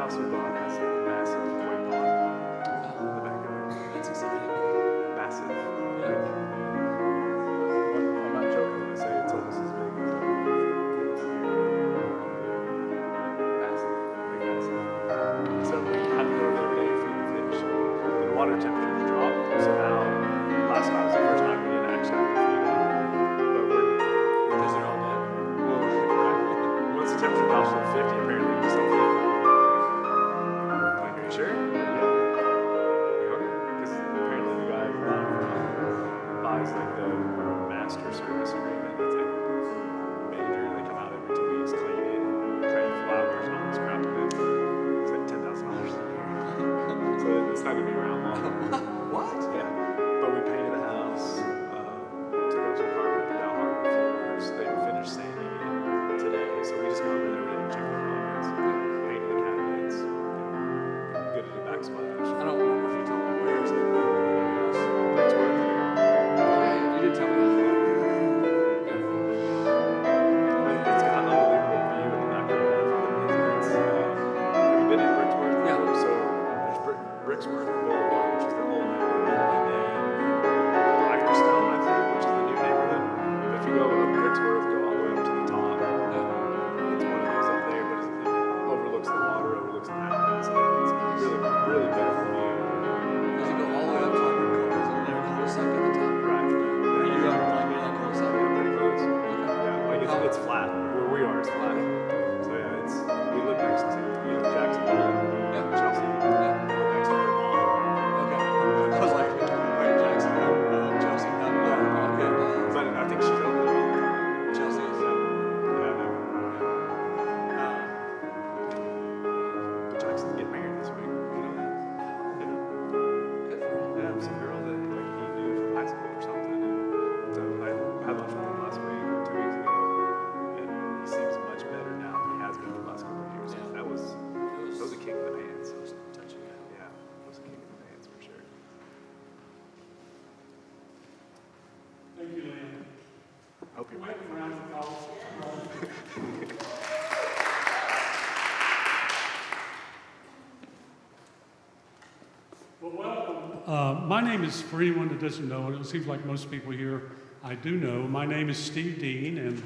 house we bought has a massive koi pond in the backyard. That's exciting. Massive. Yeah. I'm not joking when I say it's almost as big as massive. Big massive. So we have to go there every day to feed the fish. The water temperatures dropped, so now last night was the first night we didn't actually have to feed them. But Because they're all dead. once the temperature drops to 50, apparently you just don't feed them. Like, are you sure? Yeah. Because apparently the guy buys like the master service agreement. It's like major. They come out every 2 weeks, clean it, train flowers and all this crap. And it's like $10,000 a year. So it's not gonna be around long. What? Yeah. But we painted the house, took up some carpet, put down hardwood floors. They finished sanding it today. So we just go over there every day and check the progress. Painted the cabinets, good at the backsplash. I don't remember if you told me where is the house. Brixworth. Oh, yeah, you did tell me that. Yeah. It's got an unbelievable view in the backyard. Have you been in Brixworth? Yeah. So there's Brixworth Boulevard, which is the old neighborhood, and then Blackstone, I think, which is the new neighborhood. But if you go up Brixworth, go all the way up to the top. It's one of those up there, but it overlooks the water, overlooks the mountains. It's really, really beautiful view. Does it go all the way up to like the cul-de-sac at the top? Right. Are you ever like near that cul-de-sac? Yeah, pretty close. Okay. Yeah, like it's flat. Where we are, it's flat. So yeah, we live next to Jacksonville, Chelsea. Yeah. We're next to Vermont. Okay. I was like, wait, Jackson, Chelsea, okay. But I think she's open all the time. Chelsea is. Yeah, I know. Jackson's getting married this week. You know that? Yeah. Good for him. Yeah, some girl that like he knew from high school or something. And so I had lunch with him last week or 2 weeks ago, and he seems much better now than he has been for the last couple of years. Yeah. That was a kick in the pants. It was touching. Yeah, it was a kick in the pants for sure. Thank you, Lynn. Hope you're Waiting around for calls. Well, welcome. My name is, for anyone that doesn't know, and it seems like most people here I do know, my name is Steve Dean, and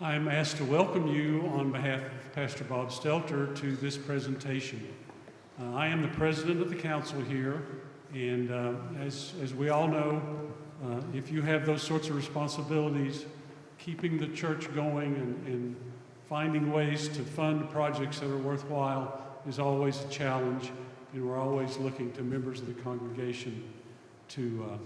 I'm asked to welcome you on behalf of Pastor Bob Stelter to this presentation. I am the president of the council here, and as we all know, if you have those sorts of responsibilities, keeping the church going and finding ways to fund projects that are worthwhile is always a challenge, and we're always looking to members of the congregation to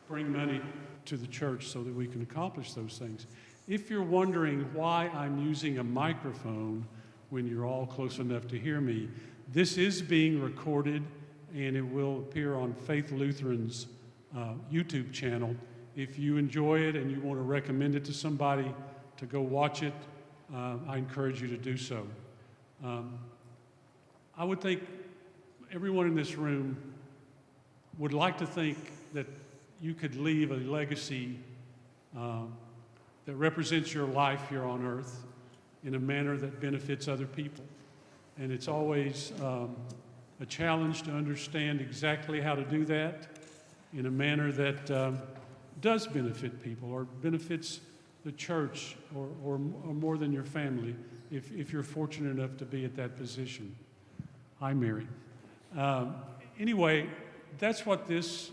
bring money to the church so that we can accomplish those things. If you're wondering why I'm using a microphone when you're all close enough to hear me, this is being recorded and it will appear on Faith Lutheran's YouTube channel. If you enjoy it and you want to recommend it to somebody to go watch it, I encourage you to do so. I would think everyone in this room would like to think that you could leave a legacy that represents your life here on earth in a manner that benefits other people. And it's always a challenge to understand exactly how to do that in a manner that does benefit people or benefits the church or more than your family if you're fortunate enough to be at that position. Hi, Mary. Anyway, that's what this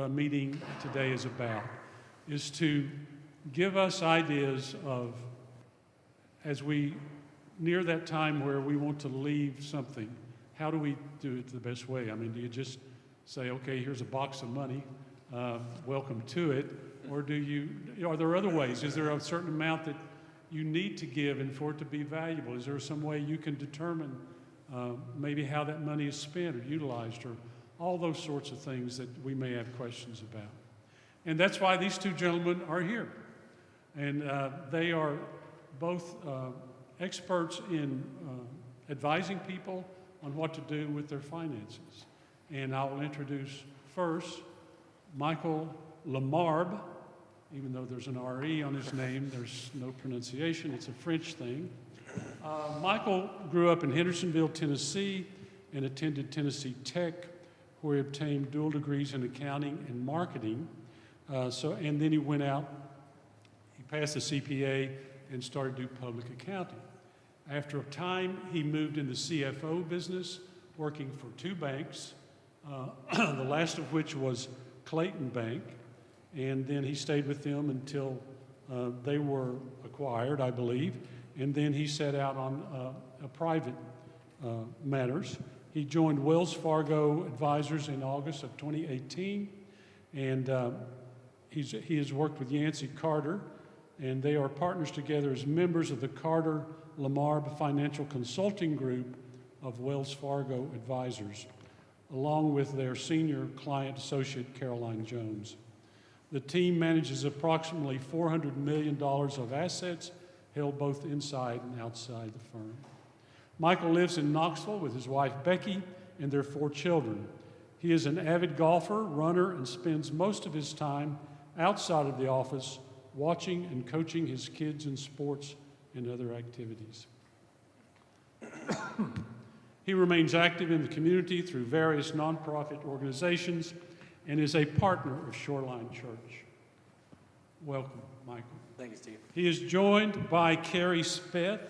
meeting today is about, is to give us ideas of, as we near that time where we want to leave something, how do we do it the best way? I mean, do you just say, okay, here's a box of money, welcome to it, or are there other ways? Is there a certain amount that you need to give and for it to be valuable? Is there some way you can determine maybe how that money is spent or utilized, or all those sorts of things that we may have questions about? And that's why these two gentlemen are here. And they are both experts in advising people on what to do with their finances. And I will introduce first Michael LeMarbre. Even though there's an R-E on his name, there's no pronunciation. It's a French thing. Michael grew up in Hendersonville, Tennessee, and attended Tennessee Tech, where he obtained dual degrees in accounting and marketing. And then he went out, he passed the CPA and started to do public accounting. After a time, he moved in the CFO business, working for 2 banks, the last of which was Clayton Bank, and then he stayed with them until they were acquired, I believe, and then he set out on private matters. He joined Wells Fargo Advisors in August of 2018, and he has worked with Yancey Carter, and they are partners together as members of the Carter LeMarbre Financial Consulting Group of Wells Fargo Advisors, along with their senior client associate, Caroline Jones. The team manages approximately $400 million of assets held both inside and outside the firm. Michael lives in Knoxville with his wife, Becky, and their 4 children. He is an avid golfer, runner, and spends most of his time outside of the office watching and coaching his kids in sports and other activities. He remains active in the community through various nonprofit organizations and is a partner of Shoreline Church. Welcome, Michael. Thank you, Steve. He is joined by Kerry Speth.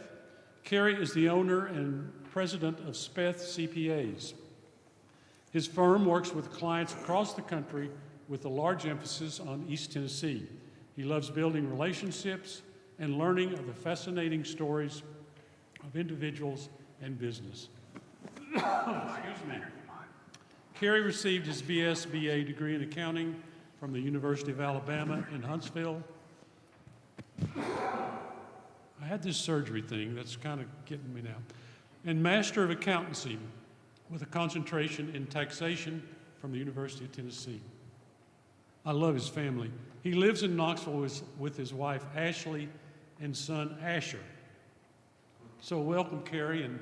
Kerry is the owner and president of Speth CPAs. His firm works with clients across the country with a large emphasis on East Tennessee. He loves building relationships and learning of the fascinating stories of individuals and business. Excuse me. Kerry received his BS/BA degree in accounting from the University of Alabama in Huntsville. I had this surgery thing that's kind of getting me now. And Master of Accountancy with a concentration in taxation from the University of Tennessee. I love his family. He lives in Knoxville with his wife, Ashley, and son, Asher. So welcome, Kerry, and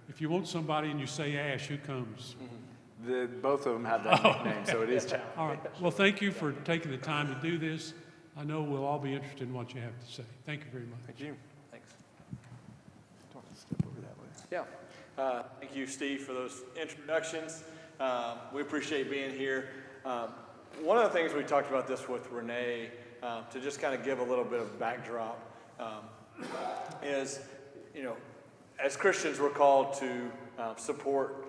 if you want somebody and you say Ash, who comes? Both of them have that nickname, so it is challenging. All right. Well, thank you for taking the time to do this. I know we'll all be interested in what you have to say. Thank you very much. Thank you. Thanks. Do you want to step over that way? Yeah. Thank you, Steve, for those introductions. We appreciate being here. One of the things we talked about this with Renee, to just kind of give a little bit of backdrop, is, as Christians, we're called to support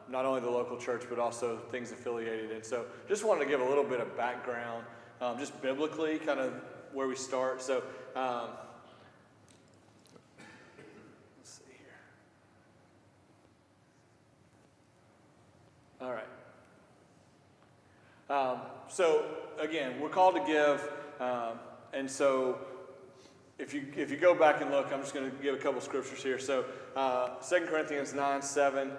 not only the local church, but also things affiliated. And so just wanted to give a little bit of background, just biblically, kind of where we start. So let's see here. All right. So again, we're called to give, and so if you go back and look, I'm just going to give a couple scriptures here. So 2 Corinthians 9:7,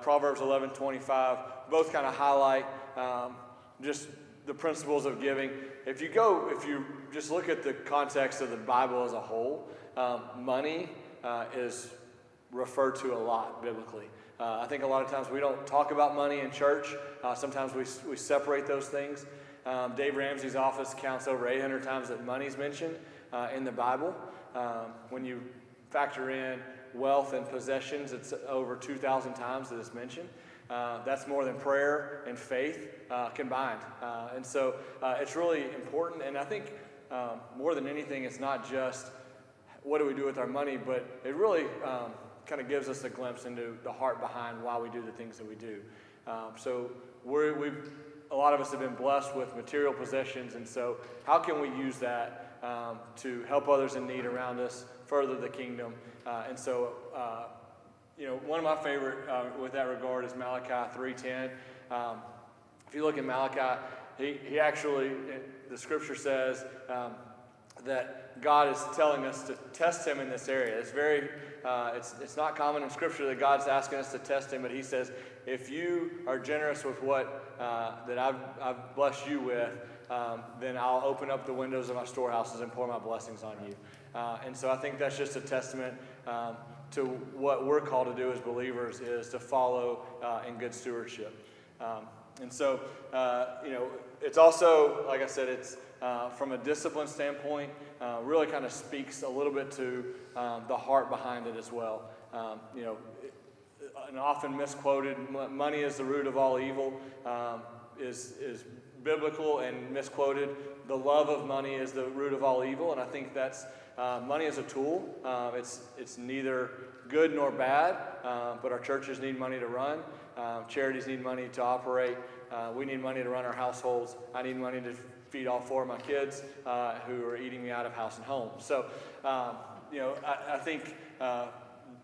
Proverbs 11:25, both kind of highlight just the principles of giving. If you just look at the context of the Bible as a whole, money is referred to a lot biblically. I think a lot of times we don't talk about money in church. Sometimes we separate those things. Dave Ramsey's office counts over 800 times that money's mentioned in the Bible. When you factor in wealth and possessions, it's over 2,000 times that it's mentioned. That's more than prayer and faith combined. And so it's really important. And I think more than anything, it's not just what do we do with our money, but it really kind of gives us a glimpse into the heart behind why we do the things that we do. So a lot of us have been blessed with material possessions, and so how can we use that to help others in need around us, further the kingdom? And so, one of my favorite with that regard is Malachi 3:10. If you look at Malachi, he actually, the scripture says that God is telling us to test him in this area. It's very, it's not common in scripture that God's asking us to test him, but he says, if you are generous with what that I've blessed you with, then I'll open up the windows of my storehouses and pour my blessings on you. And so I think that's just a testament to what we're called to do as believers, is to follow in good stewardship. And so, it's also, like I said, it's from a discipline standpoint, really kind of speaks a little bit to the heart behind it as well. An often misquoted, money is the root of all evil, is biblical and misquoted. The love of money is the root of all evil, and I think that's money is a tool. It's neither good nor bad, but our churches need money to run. Charities need money to operate. We need money to run our households. I need money to feed all 4 of my kids who are eating me out of house and home. So, I think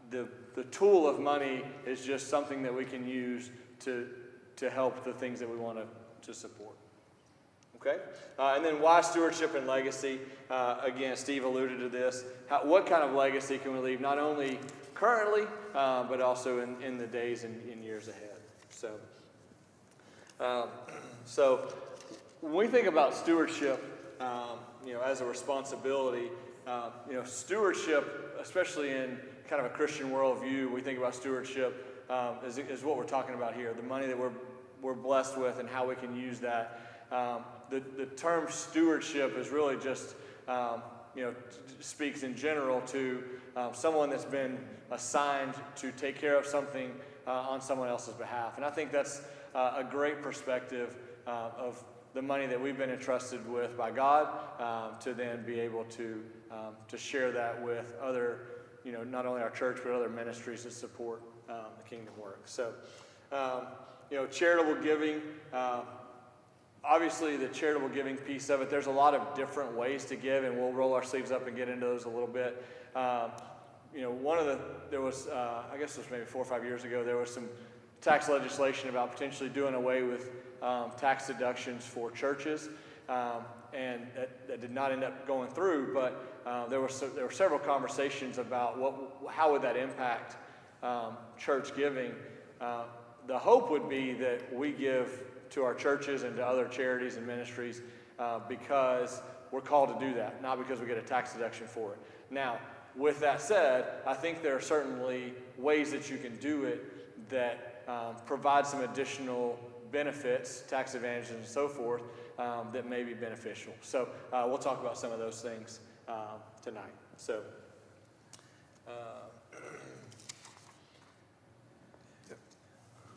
the tool of money is just something that we can use to help the things that we want to support. Okay? And then why stewardship and legacy? Again, Steve alluded to this. What kind of legacy can we leave, not only currently, but also in the days and years ahead? So when we think about stewardship, as a responsibility, stewardship, especially in kind of a Christian worldview, we think about stewardship is what we're talking about here. The money that we're blessed with and how we can use that. The term stewardship is really just, speaks in general to someone that's been assigned to take care of something on someone else's behalf. And I think that's a great perspective of the money that we've been entrusted with by God to then be able to share that with other, not only our church, but other ministries that support the kingdom work. So, charitable giving, obviously the charitable giving piece of it, there's a lot of different ways to give, and we'll roll our sleeves up and get into those a little bit. There was, I guess it was maybe 4 or 5 years ago, there was some tax legislation about potentially doing away with tax deductions for churches, and that did not end up going through, but there were several conversations about how would that impact church giving. The hope would be that we give to our churches and to other charities and ministries because we're called to do that, not because we get a tax deduction for it. Now, with that said, I think there are certainly ways that you can do it that provide some additional benefits, tax advantages and so forth, that may be beneficial. So we'll talk about some of those things tonight. So,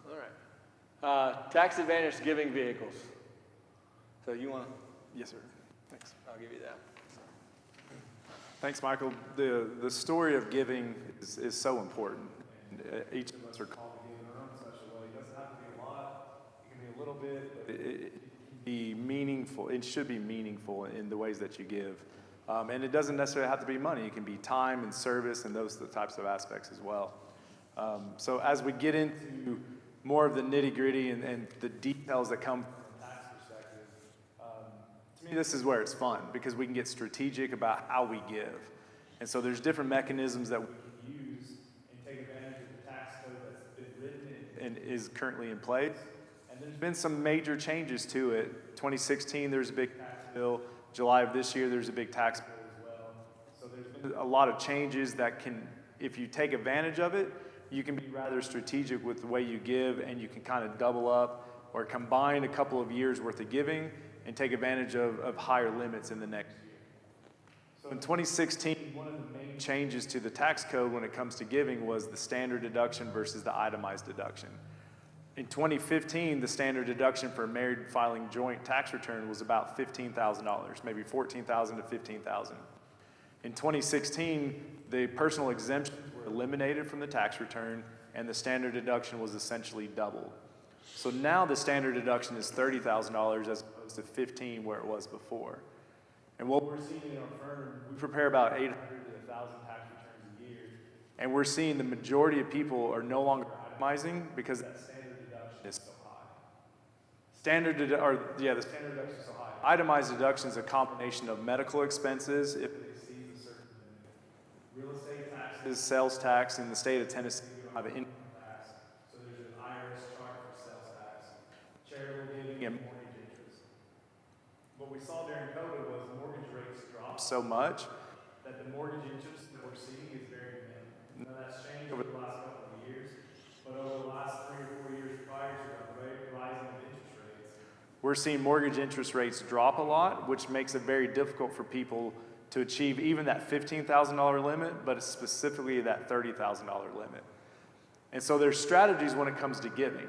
all right. Tax advantage giving vehicles. So you want to? Yes, sir. Thanks. I'll give you that. Thanks, Michael. The story of giving is so important. And each of us are called to give in our own special way. It doesn't have to be a lot. It can be a little bit. But it can be meaningful. It should be meaningful in the ways that you give. And it doesn't necessarily have to be money. It can be time and service and those types of aspects as well. So as we get into more of the nitty-gritty and the details that come from a tax perspective, to me this is where it's fun because we can get strategic about how we give. And so there's different mechanisms that we can use and take advantage of the tax code that's been written and is currently in place. And there's been some major changes to it. 2016, there's a big tax bill. July of this year, there's a big tax bill as well. So there's been a lot of changes that can, if you take advantage of it, you can be rather strategic with the way you give, and you can kind of double up or combine a couple of years worth of giving and take advantage of higher limits in the next year. So in 2016, one of the main changes to the tax code when it comes to giving was the standard deduction versus the itemized deduction. In 2015, the standard deduction for a married filing joint tax return was about $15,000, maybe $14,000 to $15,000. In 2016, the personal exemptions were eliminated from the tax return, and the standard deduction was essentially doubled. So now the standard deduction is $30,000 as opposed to $15,000 where it was before. And what we're seeing in our firm, we prepare about 800 to 1,000 tax returns a year, and we're seeing the majority of people are no longer itemizing because that standard deduction is so high. The standard deduction is so high. Itemized deduction is a combination of medical expenses if it exceeds a certain limit. Real estate taxes, sales tax. In the state of Tennessee, we don't have an income tax, so there's an IRS charge for sales tax, charitable giving, and mortgage interest. What we saw during COVID was mortgage rates dropped so much that the mortgage interest that we're seeing is very minimal. Now that's changed over the last couple of years, but over the last 3 or 4 years prior to the rising of interest we're seeing mortgage interest rates drop a lot, which makes it very difficult for people to achieve even that $15,000 limit, but specifically that $30,000 limit. And so there's strategies when it comes to giving.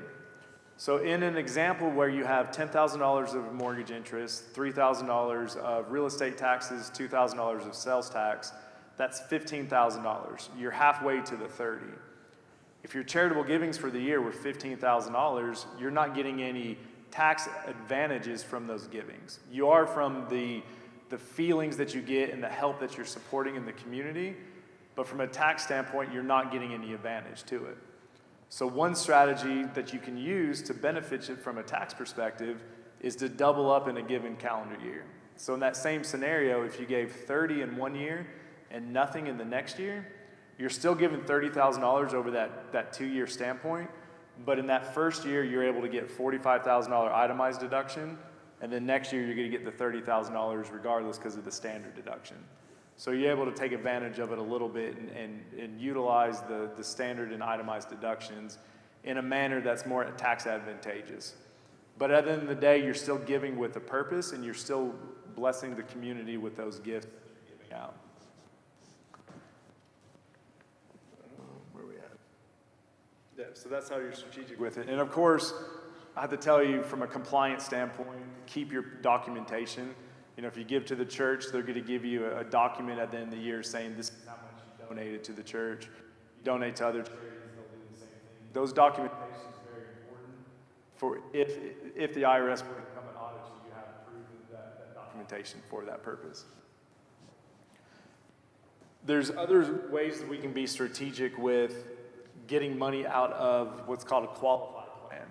So in an example where you have $10,000 of mortgage interest, $3,000 of real estate taxes, $2,000 of sales tax, that's $15,000. You're halfway to the 30. If your charitable givings for the year were $15,000, you're not getting any tax advantages from those givings. You are from the feelings that you get and the help that you're supporting in the community, but from a tax standpoint, you're not getting any advantage to it. So one strategy that you can use to benefit you from a tax perspective is to double up in a given calendar year. So in that same scenario, if you gave 30 in one year and nothing in the next year, you're still giving $30,000 over that 2-year standpoint, but in that first year, you're able to get $45,000 itemized deduction, and then next year, you're going to get the $30,000 regardless because of the standard deduction. So you're able to take advantage of it a little bit and utilize the standard and itemized deductions in a manner that's more tax advantageous. But at the end of the day, you're still giving with a purpose, and you're still blessing the community with those gifts that you're giving out. Where are we at? Yeah, so that's how you're strategic with it. And of course, I have to tell you from a compliance standpoint, keep your documentation. You know, if you give to the church, they're going to give you a document at the end of the year saying this is how much you donated to the church. You donate to other charities, they'll do the same thing. Those documentation is very important for if the IRS were to come and audit you, you have proof of that documentation for that purpose. There's other ways that we can be strategic with getting money out of what's called a qualified plan.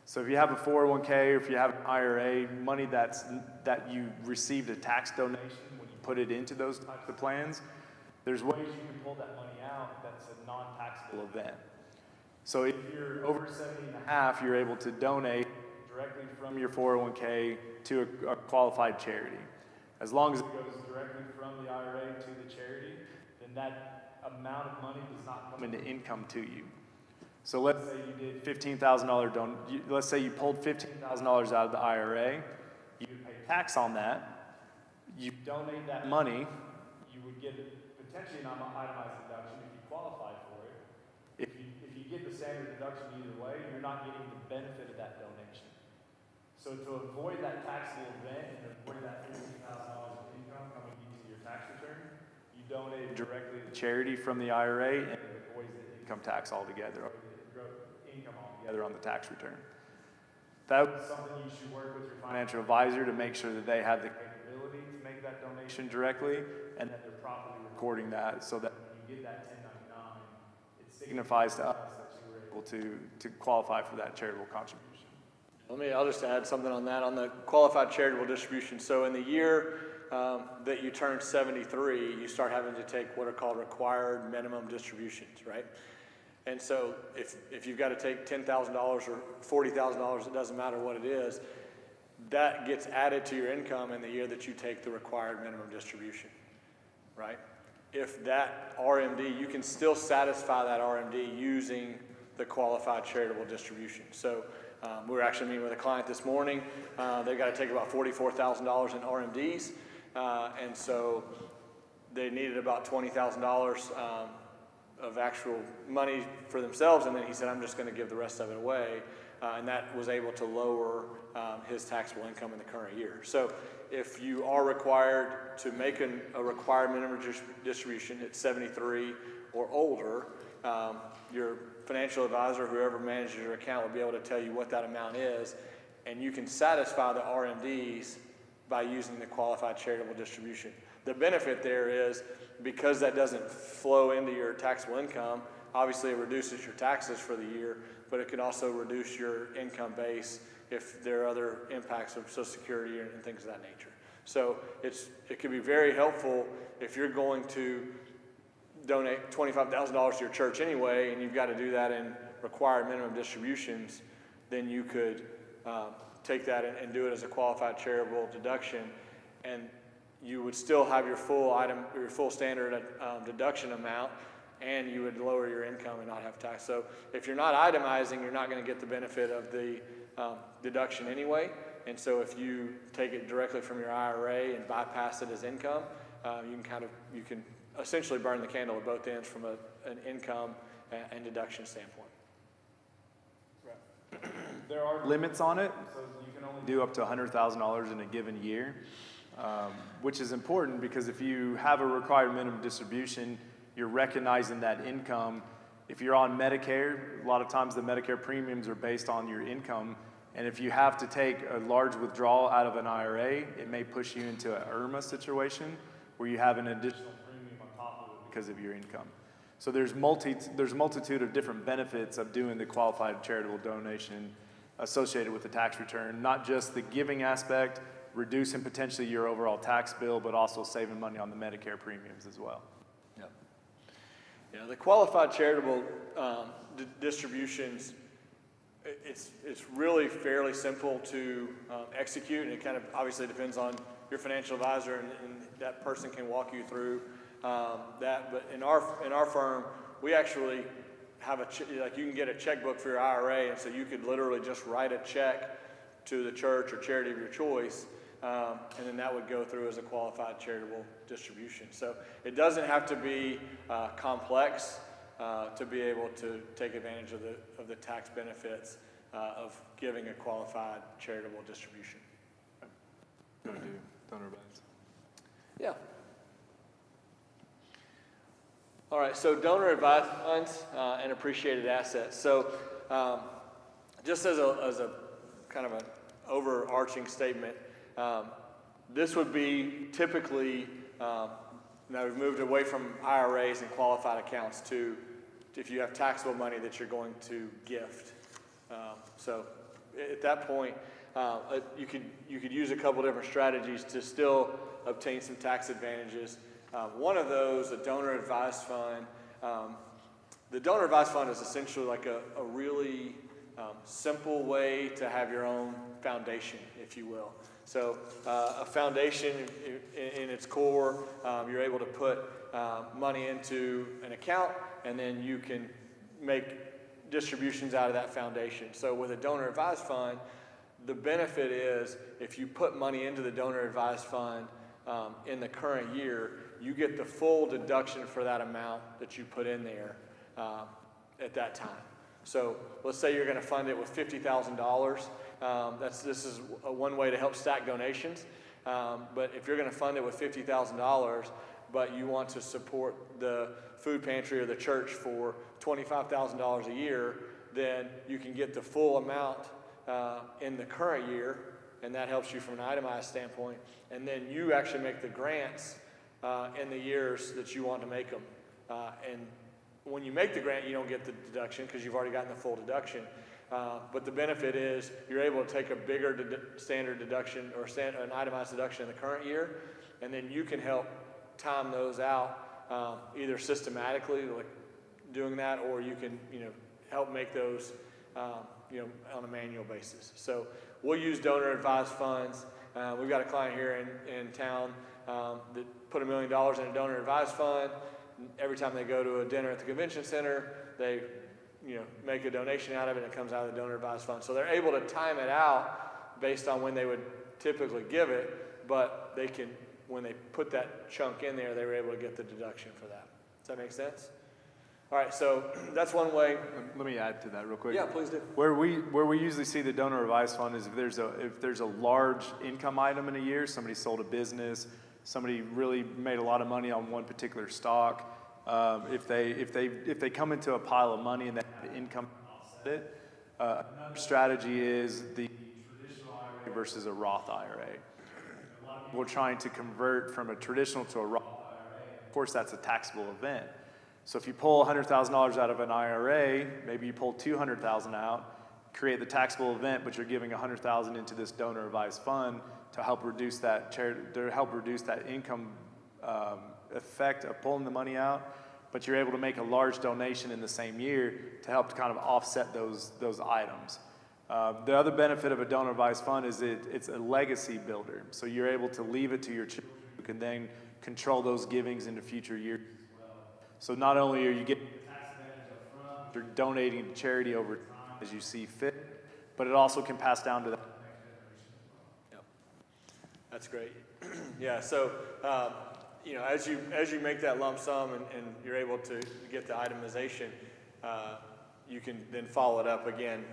So if you have a 401k or if you have an IRA, money that you received a tax donation when you put it into those types of plans, there's ways you can pull that money out that's a non-taxable event. So if you're over 70 and a half, you're able to donate directly from your 401k to a qualified charity. As long as it goes directly from the IRA to the charity, then that amount of money does not come into income to you. So let's say you did $15,000 let's say you pulled $15,000 out of the IRA, you would pay tax on that, you donate that money, you would get potentially an itemized deduction if you qualify for it. If you get the standard deduction either way, you're not getting the benefit of that donation. So to avoid that taxable event and avoid that $15,000 of income coming into your tax return, you donate directly to charity from the IRA and it avoids the income tax altogether. Income altogether on the tax return. That's something you should work with your financial advisor to make sure that they have the capability to make that donation directly and that they're properly recording that so that when you get that 1099, it signifies to us that you were able to qualify for that charitable contribution. I'll just add something on that, on the qualified charitable distribution. So in the year that you turn 73, you start having to take what are called required minimum distributions, right? And so if you've got to take $10,000 or $40,000, it doesn't matter what it is, that gets added to your income in the year that you take the required minimum distribution, right? If that RMD, you can still satisfy that RMD using the qualified charitable distribution. So we were actually meeting with a client this morning. They've got to take about $44,000 in RMDs, and so they needed about $20,000 of actual money for themselves, and then he said, I'm just going to give the rest of it away, and that was able to lower his taxable income in the current year. So if you are required to make a required minimum distribution at 73 or older, your financial advisor, whoever manages your account, will be able to tell you what that amount is, and you can satisfy the RMDs by using the qualified charitable distribution. The benefit there is, because that doesn't flow into your taxable income, obviously it reduces your taxes for the year, but it can also reduce your income base if there are other impacts of Social Security and things of that nature. So it can be very helpful if you're going to donate $25,000 to your church anyway, and you've got to do that in required minimum distributions, then you could take that and do it as a qualified charitable deduction, and you would still have your full standard deduction amount, and you would lower your income and not have tax. So if you're not itemizing, you're not going to get the benefit of the deduction anyway, And so if you take it directly from your IRA and bypass it as income, you can essentially burn the candle at both ends from an income and deduction standpoint. There are limits on it, so you can only do up to $100,000 in a given year, which is important because if you have a required minimum distribution, you're recognizing that income. If you're on Medicare, a lot of times the Medicare premiums are based on your income, and if you have to take a large withdrawal out of an IRA, it may push you into an IRMA situation where you have an additional premium on top of it because of your income. So there's multitude of different benefits of doing the qualified charitable donation associated with the tax return, not just the giving aspect, reducing potentially your overall tax bill, but also saving money on the Medicare premiums as well. Yep. Yeah, the qualified charitable distributions, it's really fairly simple to execute, and it kind of obviously depends on your financial advisor, and that person can walk you through that. But in our firm, we actually have you can get a checkbook for your IRA, and so you could literally just write a check to the church or charity of your choice, and then that would go through as a qualified charitable distribution. So it doesn't have to be complex to be able to take advantage of the tax benefits of giving a qualified charitable distribution. Donor advised. Yeah. All right, so donor advised funds and appreciated assets. So just as a kind of an overarching statement, this would be typically, now we've moved away from IRAs and qualified accounts to if you have taxable money that you're going to gift. So at that point, you could use a couple different strategies to still obtain some tax advantages. One of those, a donor advised fund. The donor advised fund is essentially like a really simple way to have your own foundation, if you will. So a foundation in its core, you're able to put money into an account, and then you can make distributions out of that foundation. So with a donor advised fund, the benefit is if you put money into the donor advised fund in the current year, you get the full deduction for that amount that you put in there at that time. So let's say you're going to fund it with $50,000. This is one way to help stack donations. But if you're going to fund it with $50,000, but you want to support the food pantry or the church for $25,000 a year, then you can get the full amount in the current year, and that helps you from an itemized standpoint. And then you actually make the grants in the years that you want to make them. And when you make the grant, you don't get the deduction because you've already gotten the full deduction. But the benefit is you're able to take a bigger standard deduction or an itemized deduction in the current year, and then you can help time those out either systematically, like doing that, or you can help make those on a manual basis. So we'll use donor advised funds. We've got a client here in town that put $1 million in a donor advised fund. Every time they go to a dinner at the convention center, they make a donation out of it, and it comes out of the donor advised fund. So they're able to time it out based on when they would typically give it, but they can, when they put that chunk in there, they were able to get the deduction for that. Does that make sense? All right, so that's one way. Let me add to that real quick. Yeah, please do. Where we usually see the donor advised fund is if there's a large income item in a year, somebody sold a business, somebody really made a lot of money on one particular stock. If they come into a pile of money and they have the income offset it, another strategy is the traditional IRA versus a Roth IRA. A lot of people are trying to convert from a traditional to a Roth IRA. Of course, that's a taxable event. So if you pull $100,000 out of an IRA, maybe you pull $200,000 out, create the taxable event, but you're giving $100,000 into this donor advised fund to help reduce that income effect of pulling the money out, but you're able to make a large donation in the same year to help to kind of offset those items. The other benefit of a donor advised fund is it's a legacy builder. So you're able to leave it to your children who can then control those givings into future years as well. So not only are you getting the tax advantage up front, you're donating to charity over time as you see fit, but it also can pass down to the next generation as well. That's great. Yeah, so, as you make that lump sum and you're able to get the itemization, you can then follow it up again.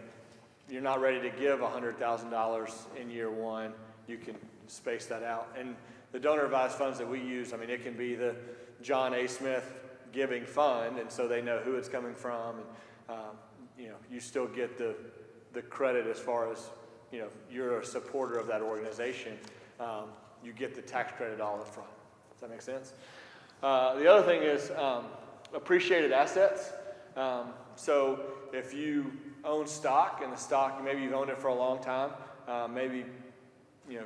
You're not ready to give $100,000 in year one. You can space that out. And the donor advised funds that we use, I mean, it can be the John A. Smith Giving Fund, and so they know who it's coming from. And, you still get the credit as far as, you're a supporter of that organization. You get the tax credit all up front. Does that make sense? The other thing is appreciated assets. So if you own stock, and the stock, maybe you've owned it for a long time, maybe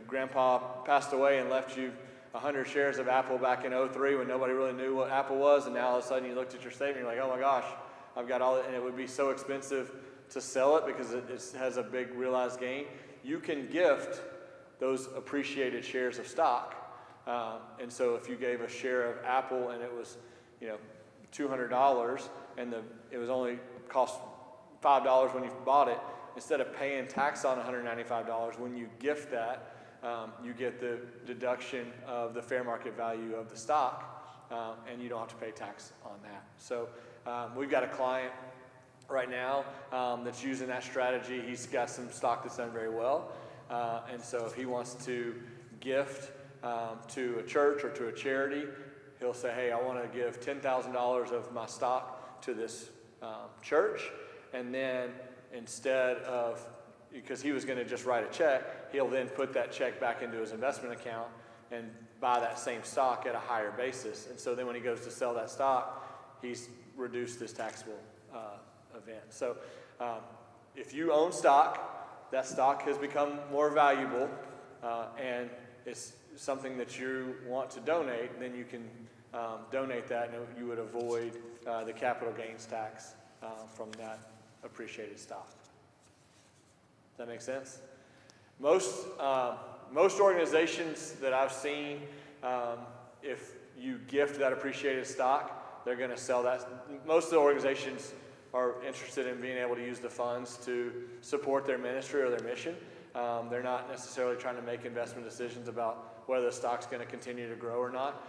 grandpa passed away and left you 100 shares of Apple back in 03 when nobody really knew what Apple was, and now all of a sudden you looked at your statement and you're like, oh my gosh, I've got all it, and it would be so expensive to sell it because it has a big realized gain. You can gift those appreciated shares of stock. And so if you gave a share of Apple and it was, $200 and it was only cost $5 when you bought it, instead of paying tax on $195, when you gift that, you get the deduction of the fair market value of the stock, and you don't have to pay tax on that. So we've got a client right now that's using that strategy. He's got some stock that's done very well. And so if he wants to gift to a church or to a charity, he'll say, hey, I want to give $10,000 of my stock to this church. And then instead of, because he was going to just write a check, he'll then put that check back into his investment account and buy that same stock at a higher basis. And so then when he goes to sell that stock, he's reduced his taxable event. So if you own stock, that stock has become more valuable, and it's something that you want to donate, then you can donate that, and you would avoid the capital gains tax from that appreciated stock. Does that make sense? Most organizations that I've seen, if you gift that appreciated stock, they're going to sell that. Most of the organizations are interested in being able to use the funds to support their ministry or their mission. They're not necessarily trying to make investment decisions about whether the stock's going to continue to grow or not.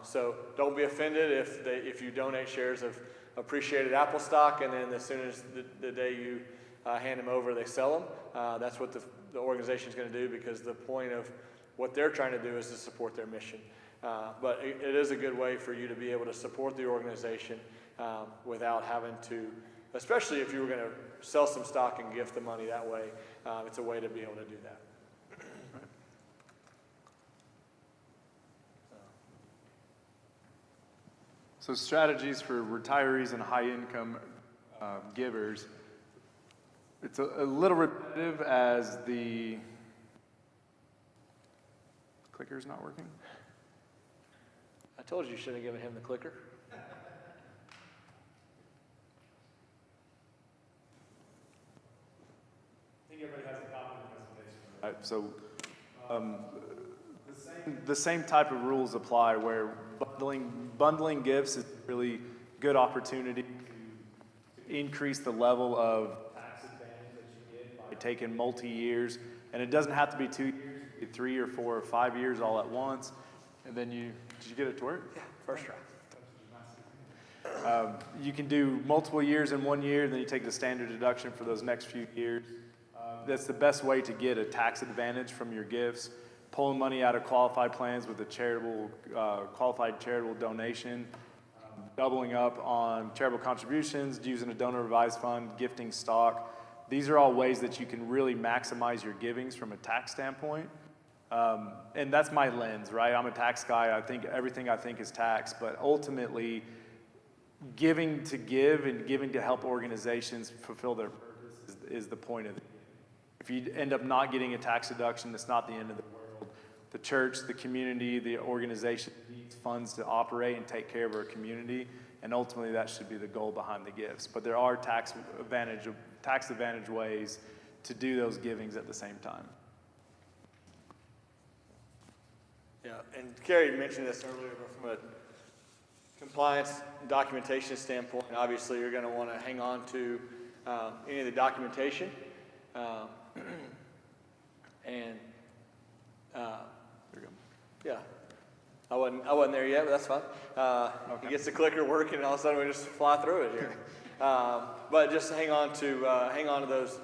So don't be offended if you donate shares of appreciated Apple stock, and then as soon as the day you hand them over, they sell them. That's what the organization is going to do, because the point of what they're trying to do is to support their mission. But it is a good way for you to be able to support the organization without having to, especially if you were going to sell some stock and gift the money that way. It's a way to be able to do that. So strategies for retirees and high-income givers. It's a little repetitive as the clicker's not working. I told you should have given him the clicker. I think everybody has a copy of the presentation. So the same type of rules apply, where bundling gifts is a really good opportunity to increase the level of tax advantage that you get by taking multi-years. And it doesn't have to be 2 years, it could be 3 or 4 or 5 years all at once. And then did you get it to work? Yeah, first try. You can do multiple years in 1 year, then you take the standard deduction for those next few years. That's the best way to get a tax advantage from your gifts. Pulling money out of qualified plans with a qualified charitable donation, doubling up on charitable contributions, using a donor advised fund, gifting stock. These are all ways that you can really maximize your givings from a tax standpoint. And that's my lens, right? I'm a tax guy. I think everything I think is tax, but ultimately giving to give and giving to help organizations fulfill their purpose is the point of it. If you end up not getting a tax deduction, it's not the end of the world. The church, the community, the organization needs funds to operate and take care of our community, and ultimately that should be the goal behind the gifts. But there are tax advantage ways to do those givings at the same time. Yeah, and Kerry mentioned this earlier, but from a compliance documentation standpoint, obviously you're going to want to hang on to any of the documentation. And There we go. Yeah. I wasn't there yet, but that's fine. He gets the clicker working, and all of a sudden we just fly through it here. But just hang on to those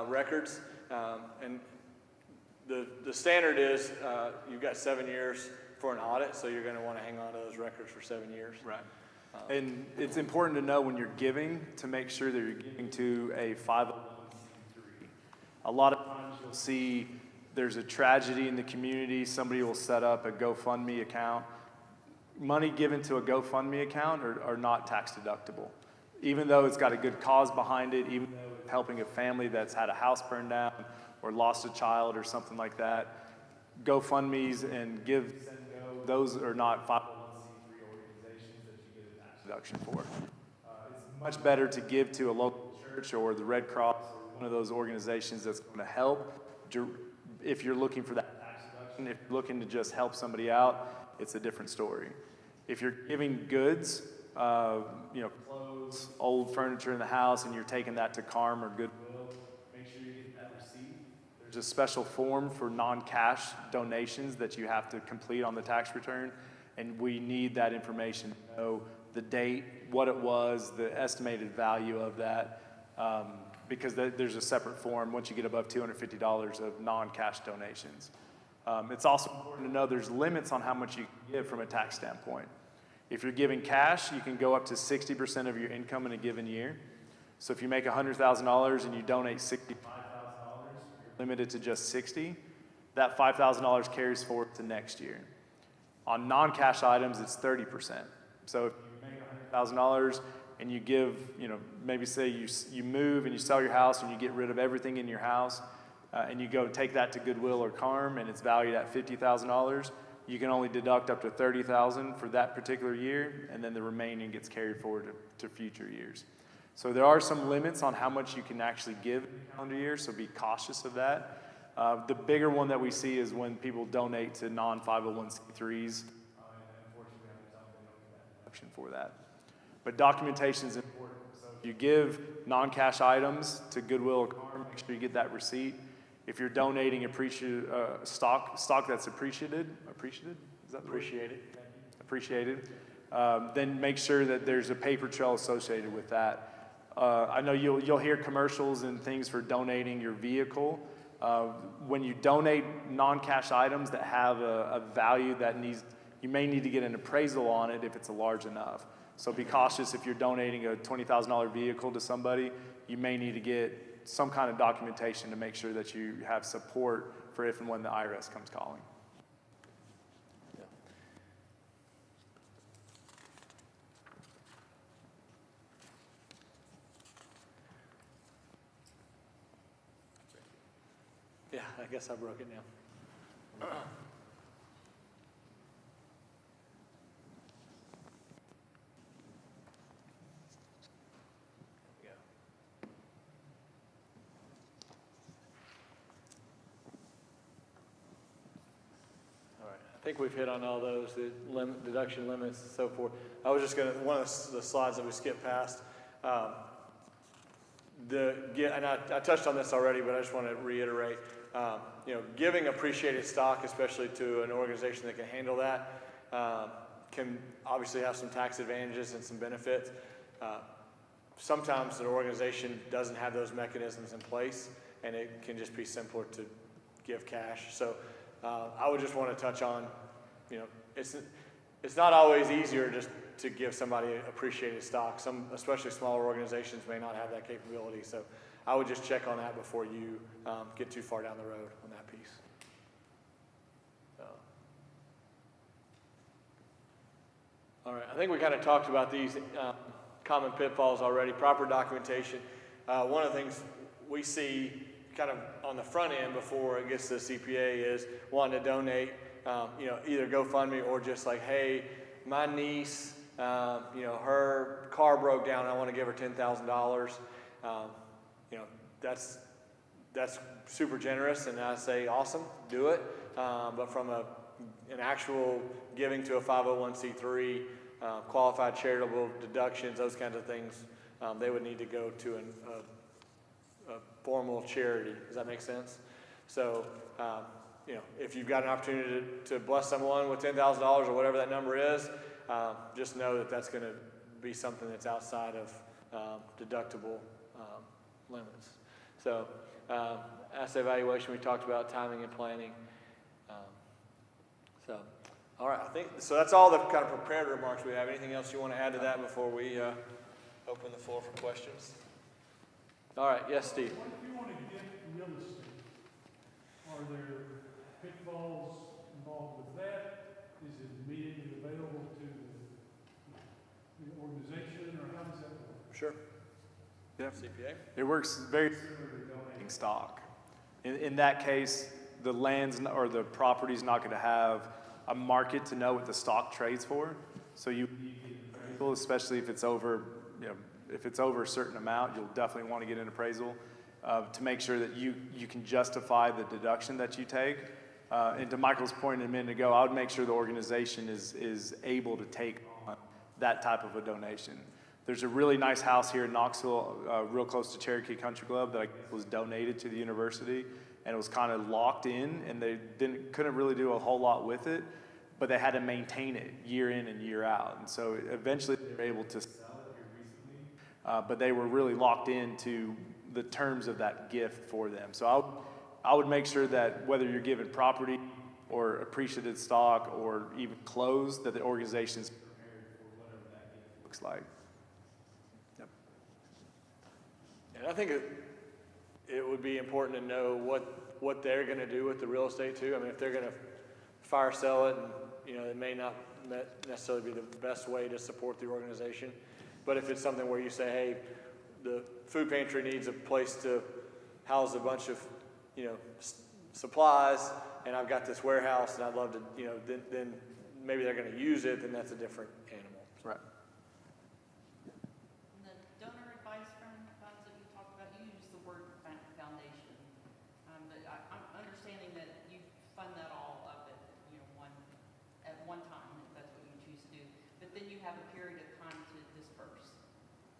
records. And the standard is you've got 7 years for an audit, so you're going to want to hang on to those records for 7 years. Right. And it's important to know when you're giving to make sure that you're giving to a 501c3. A lot of times you'll see there's a tragedy in the community, somebody will set up a GoFundMe account. Money given to a GoFundMe account are not tax deductible. Even though it's got a good cause behind it, even though it's helping a family that's had a house burned down or lost a child or something like that, GoFundMes and those are not 501c3 organizations that you get a tax deduction for. It's much better to give to a local church or the Red Cross or one of those organizations that's going to help. If you're looking for that tax deduction, if you're looking to just help somebody out, it's a different story. If you're giving goods, clothes, old furniture in the house, and you're taking that to Carm or Goodwill, make sure you get that receipt. There's a special form for non-cash donations that you have to complete on the tax return, and we need that information to know the date, what it was, the estimated value of that, because there's a separate form once you get above $250 of non-cash donations. It's also important to know there's limits on how much you can give from a tax standpoint. If you're giving cash, you can go up to 60% of your income in a given year. So if you make $100,000 and you donate $65,000, you're limited to just $60,000. That $5,000 carries forward to next year. On non-cash items, it's 30%. So if you make $100,000 and you give, maybe say you move and you sell your house and you get rid of everything in your house, and you go take that to Goodwill or Carm and it's valued at $50,000, you can only deduct up to $30,000 for that particular year, and then the remaining gets carried forward to future years. So there are some limits on how much you can actually give in a calendar year, so be cautious of that. The bigger one that we see is when people donate to non-501c3s, and unfortunately we have to tell them they don't get that deduction for that. But documentation is important. So if you give non-cash items to Goodwill or Carm, make sure you get that receipt. If you're donating stock that's appreciated, is that appreciated, then make sure that there's a paper trail associated with that. I know you'll hear commercials and things for donating your vehicle. When you donate non-cash items that have a value you may need to get an appraisal on it if it's large enough. So be cautious if you're donating a $20,000 vehicle to somebody, you may need to get some kind of documentation to make sure that you have support for if and when the IRS comes calling. Yeah, I guess I broke it now. I think we've hit on all those, the deduction limits and so forth. I was just one of the slides that we skipped past. And I touched on this already, but I just want to reiterate, giving appreciated stock, especially to an organization that can handle that, can obviously have some tax advantages and some benefits. Sometimes an organization doesn't have those mechanisms in place, and it can just be simpler to give cash. So I would just want to touch on, it's not always easier just to give somebody appreciated stock. Some, especially smaller organizations, may not have that capability. So I would just check on that before you get too far down the road on that piece. All right, I think we kind of talked about these common pitfalls already. Proper documentation. One of the things we see kind of on the front end before it gets to the CPA is wanting to donate, either GoFundMe or just like, hey, my niece, her car broke down, I want to give her $10,000. That's super generous, and I say, awesome, do it. But from an actual giving to a 501c3, qualified charitable deductions, those kinds of things, they would need to go to a formal charity. Does that make sense? So if you've got an opportunity to bless someone with $10,000 or whatever that number is, just know that that's going to be something that's outside of deductible limits. So asset evaluation, we talked about timing and planning. All right, I think so. That's all the kind of prepared remarks we have. Anything else you want to add to that before we open the floor for questions? All right, yes, Steve. If you want to get real estate, are there pitfalls involved with that? Is it immediately available to the organization, or how does that work? Sure. Yeah. CPA. It works very similar to donating stock. In that case, the land's or the property's not going to have a market to know what the stock trades for. So you need an appraisal, especially if it's over, if it's over a certain amount, you'll definitely want to get an appraisal to make sure that you can justify the deduction that you take. And to Michael's point a minute ago, I would make sure the organization is able to take on that type of a donation. There's a really nice house here in Knoxville, real close to Cherokee Country Club, that was donated to the university, and it was kind of locked in, and they couldn't really do a whole lot with it, but they had to maintain it year in and year out. And so eventually they were able to sell it here recently, but they were really locked into the terms of that gift for them. So I would make sure that whether you're given property or appreciated stock or even clothes, that the organization's prepared for whatever that gift looks like. Yep. And I think it would be important to know what they're going to do with the real estate too. I mean, if they're going to fire sell it, and it may not necessarily be the best way to support the organization. But if it's something where you say, hey, the food pantry needs a place to house a bunch of supplies, and I've got this warehouse, and I'd love to, then maybe they're going to use it, then that's a different animal. Right. And the donor advice funds that you talked about, you use the word foundation, but I'm understanding that you fund that all up at one time, if that's what you choose to do. But then you have a period of time to disperse.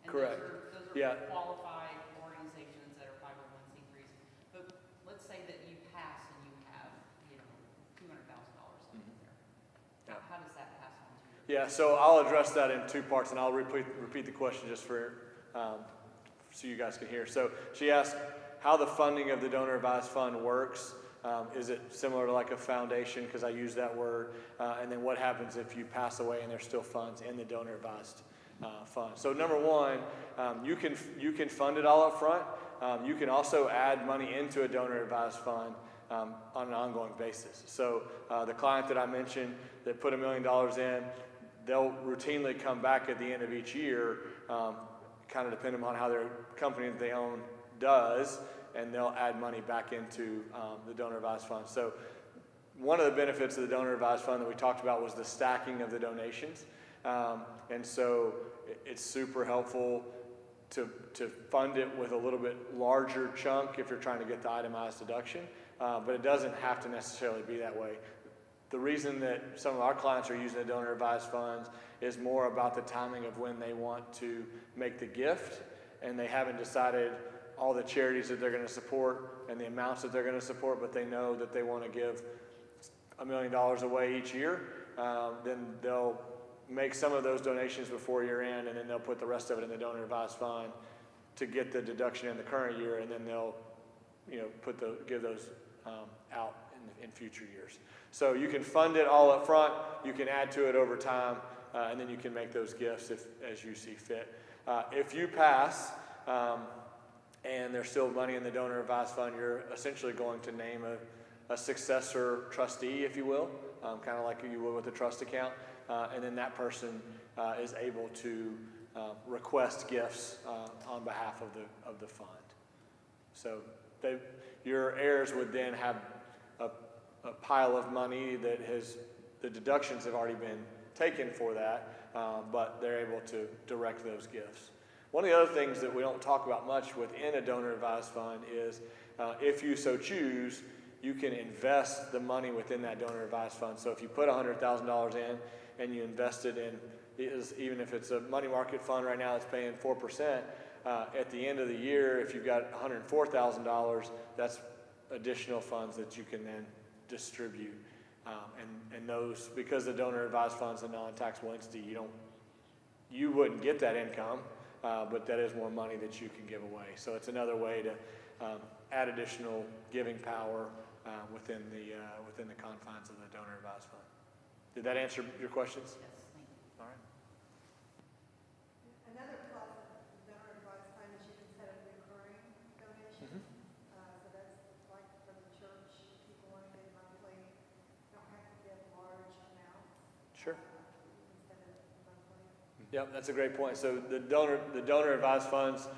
And Correct. Those are Yeah. qualified organizations that are 501c3s. But let's say that you pass and you have, $200,000 in there. Yeah. How does that pass on to you? Yeah, so I'll address that in two parts, and I'll repeat the question just so you guys can hear. So she asked how the funding of the donor advised fund works. Is it similar to like a foundation, because I use that word, and then what happens if you pass away and there's still funds in the donor advised fund? So number one, you can fund it all up front. You can also add money into a donor advised fund on an ongoing basis. So the client that I mentioned that put $1 million in, they'll routinely come back at the end of each year, kind of depending on how their company that they own does, and they'll add money back into the donor advised fund. So one of the benefits of the donor advised fund that we talked about was the stacking of the donations. And so it's super helpful to fund it with a little bit larger chunk if you're trying to get the itemized deduction, but it doesn't have to necessarily be that way. The reason that some of our clients are using the donor advised funds is more about the timing of when they want to make the gift, and they haven't decided all the charities that they're going to support and the amounts that they're going to support, but they know that they want to give $1 million away each year. Then they'll make some of those donations before year end, and then they'll put the rest of it in the donor advised fund to get the deduction in the current year, and then they'll give those out in future years. So you can fund it all up front, you can add to it over time, and then you can make those gifts as you see fit. If you pass and there's still money in the donor advised fund, you're essentially going to name a successor trustee, if you will, kind of like you would with a trust account, and then that person is able to request gifts on behalf of the fund. So your heirs would then have a pile of money that the deductions have already been taken for that, but they're able to direct those gifts. One of the other things that we don't talk about much within a donor advised fund is if you so choose, you can invest the money within that donor advised fund. So if you put $100,000 in and you invest it in, even if it's a money market fund right now that's paying 4%, at the end of the year, if you've got $104,000, that's additional funds that you can then distribute. And those, because the donor advised fund's a non-taxable entity, you wouldn't get that income, but that is more money that you can give away. So it's another way to add additional giving power within the confines of the donor advised fund. Did that answer your questions? Yes, thank you. All right. Another plus of the donor advised fund is you can set up recurring donations. So that's like for the church, people want to give monthly, don't have to give large amounts. Sure. You can set it monthly. Yep, that's a great point. So the donor advised funds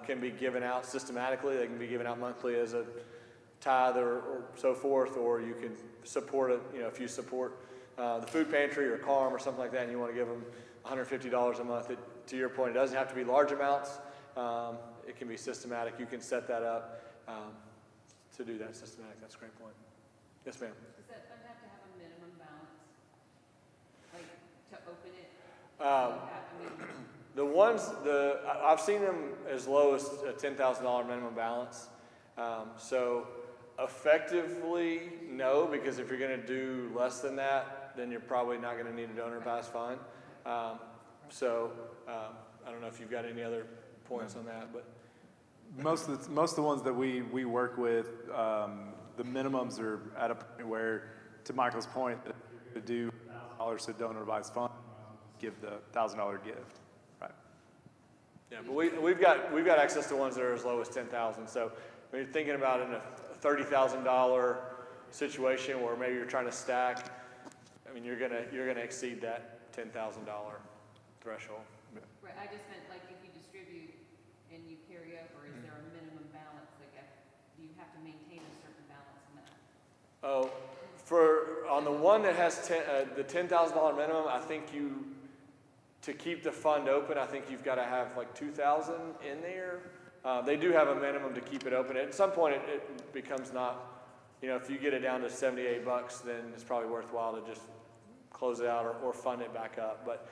can be given out systematically. They can be given out monthly as a tithe or so forth, or you can support it. If you support the food pantry or CARM or something like that, and you want to give them $150 a month, to your point, it doesn't have to be large amounts. It can be systematic. You can set that up to do that systematic. That's a great point. Yes, ma'am. Does that fund have to have a minimum balance? Like, to open it? The ones, I've seen them as low as a $10,000 minimum balance. So effectively, no, because if you're going to do less than that, then you're probably not going to need a donor advised fund. I don't know if you've got any other points on that, but Most of the ones that we work with, the minimums are at a point where, to Michael's point, that if you're going to do $1,000 to donor advised fund, give the $1,000 gift. Right. yeah, but we've got access to ones that are as low as 10,000. So when you're thinking about in a $30,000 situation where maybe you're trying to stack, I mean, you're gonna exceed that $10,000 threshold. Right, I just meant like if you distribute and you carry over, is there a minimum balance? Like, do you have to maintain a certain balance in that? Oh, on the one that has the $10,000 minimum, I think to keep the fund open, I think you've got to have like 2,000 in there. They do have a minimum to keep it open. At some point, it becomes not, if you get it down to $78, then it's probably worthwhile to just close it out or fund it back up. But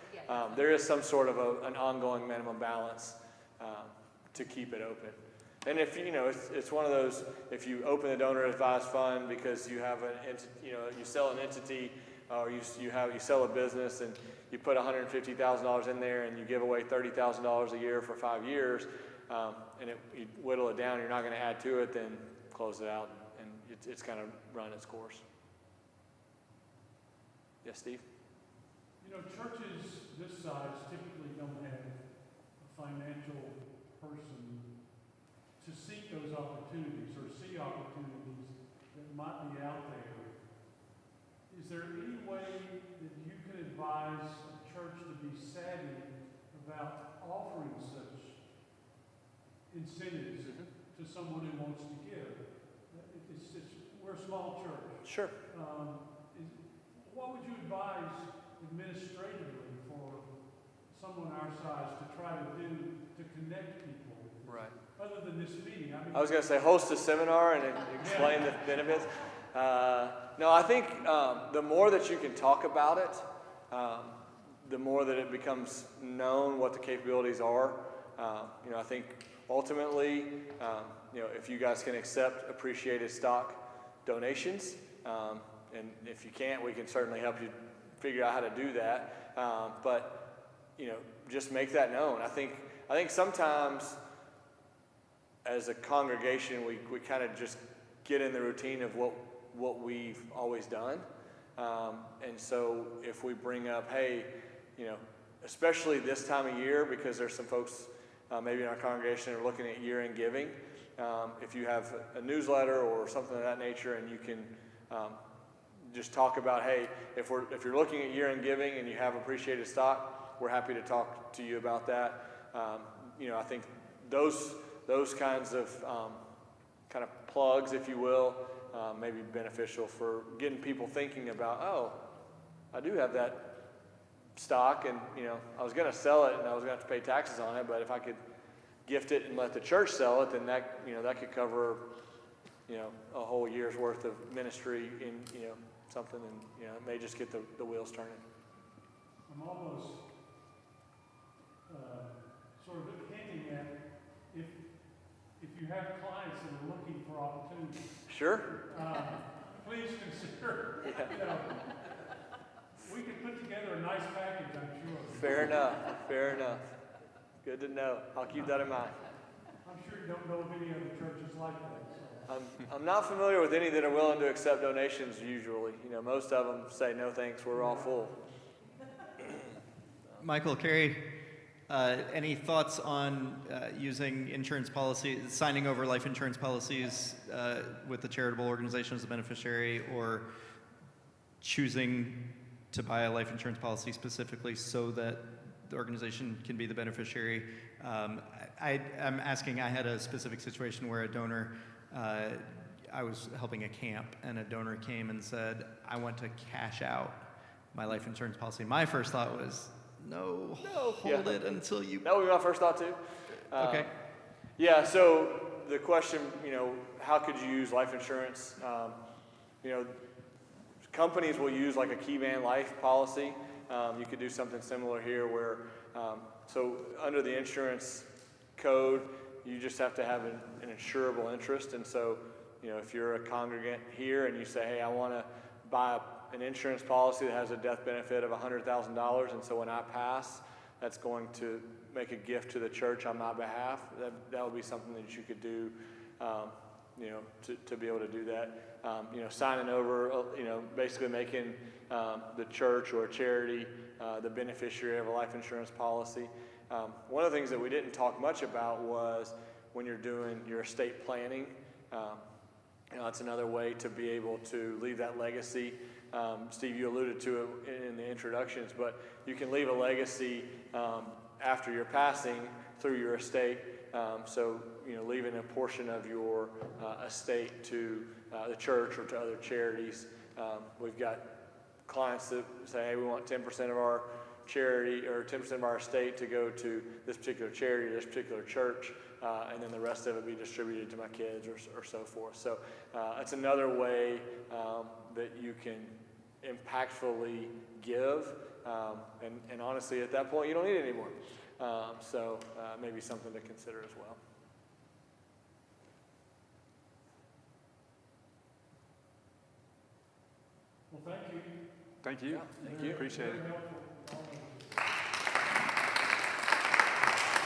there is some sort of an ongoing minimum balance to keep it open. And if it's one of those, if you open the donor advised fund because you have you sell an entity or you sell a business and you put $150,000 in there and you give away $30,000 a year for 5 years, and you whittle it down, you're not going to add to it, then close it out and it's kind of run its course. Yes, Steve? Churches this size typically don't have a financial person to seek those opportunities or see opportunities that might be out there. Is there any way that you can advise a church to be savvy about offering such incentives to someone who wants to give? We're a small church. Sure. What would you advise administratively for someone our size to try to do to connect people? Right. Other than this meeting, I was going to say host a seminar and explain the benefits. No, I think the more that you can talk about it, the more that it becomes known what the capabilities are. I think ultimately, if you guys can accept appreciated stock donations, and if you can't, we can certainly help you figure out how to do that. But just make that known. I think sometimes as a congregation, we kind of just get in the routine of what we've always done. And so if we bring up, hey, especially this time of year, because there's some folks maybe in our congregation that are looking at year-end giving, if you have a newsletter or something of that nature, and you can just talk about, hey, if you're looking at year-end giving and you have appreciated stock, we're happy to talk to you about that. I think those kinds of kind of plugs, if you will, may be beneficial for getting people thinking about, oh, I do have that stock, and I was going to sell it and I was going to have to pay taxes on it, but if I could gift it and let the church sell it, then that could cover a whole year's worth of ministry in something, and it may just get the wheels turning. I'm almost sort of hinting at if you have clients that are looking for opportunities. Sure. please consider, you know, we could put together a nice package, I'm sure. Fair enough. Fair enough. Good to know. I'll keep that in mind. I'm sure you don't know of any other churches like that, so. I'm not familiar with any that are willing to accept donations usually. You know, most of them say, no thanks, we're all full. Michael, Kerry, any thoughts on using insurance policy, signing over life insurance policies with the charitable organization as a beneficiary, or choosing to buy a life insurance policy specifically so that the organization can be the beneficiary? I'm asking, I had a specific situation where a donor, I was helping a camp, and a donor came and said, I want to cash out my life insurance policy. My first thought was, no, hold it until you... That would be my first thought too. Okay. Yeah, so the question, you know, how could you use life insurance? You know, companies will use like a key man life policy. You could do something similar here where, so under the insurance code, you just have to have an insurable interest. And so, you know, if you're a congregant here and you say, hey, I want to buy an insurance policy that has a death benefit of $100,000, and so when I pass, that's going to make a gift to the church on my behalf, that would be something that you could do, you know, to be able to do that. You know, signing over, you know, basically making the church or a charity the beneficiary of a life insurance policy. One of the things that we didn't talk much about was when you're doing your estate planning. You know, it's another way to be able to leave that legacy. Steve, you alluded to it in the introductions, but you can leave a legacy after your passing through your estate. So, you know, leaving a portion of your estate to the church or to other charities. We've got clients that say, hey, we want 10% of our charity or 10% of our estate to go to this particular charity or this particular church, and then the rest of it be distributed to my kids or so forth. So it's another way that you can impactfully give, and honestly, at that point, you don't need it anymore. So maybe something to consider as well. Well, thank you. Thank you. Thank you. Appreciate it. Very helpful.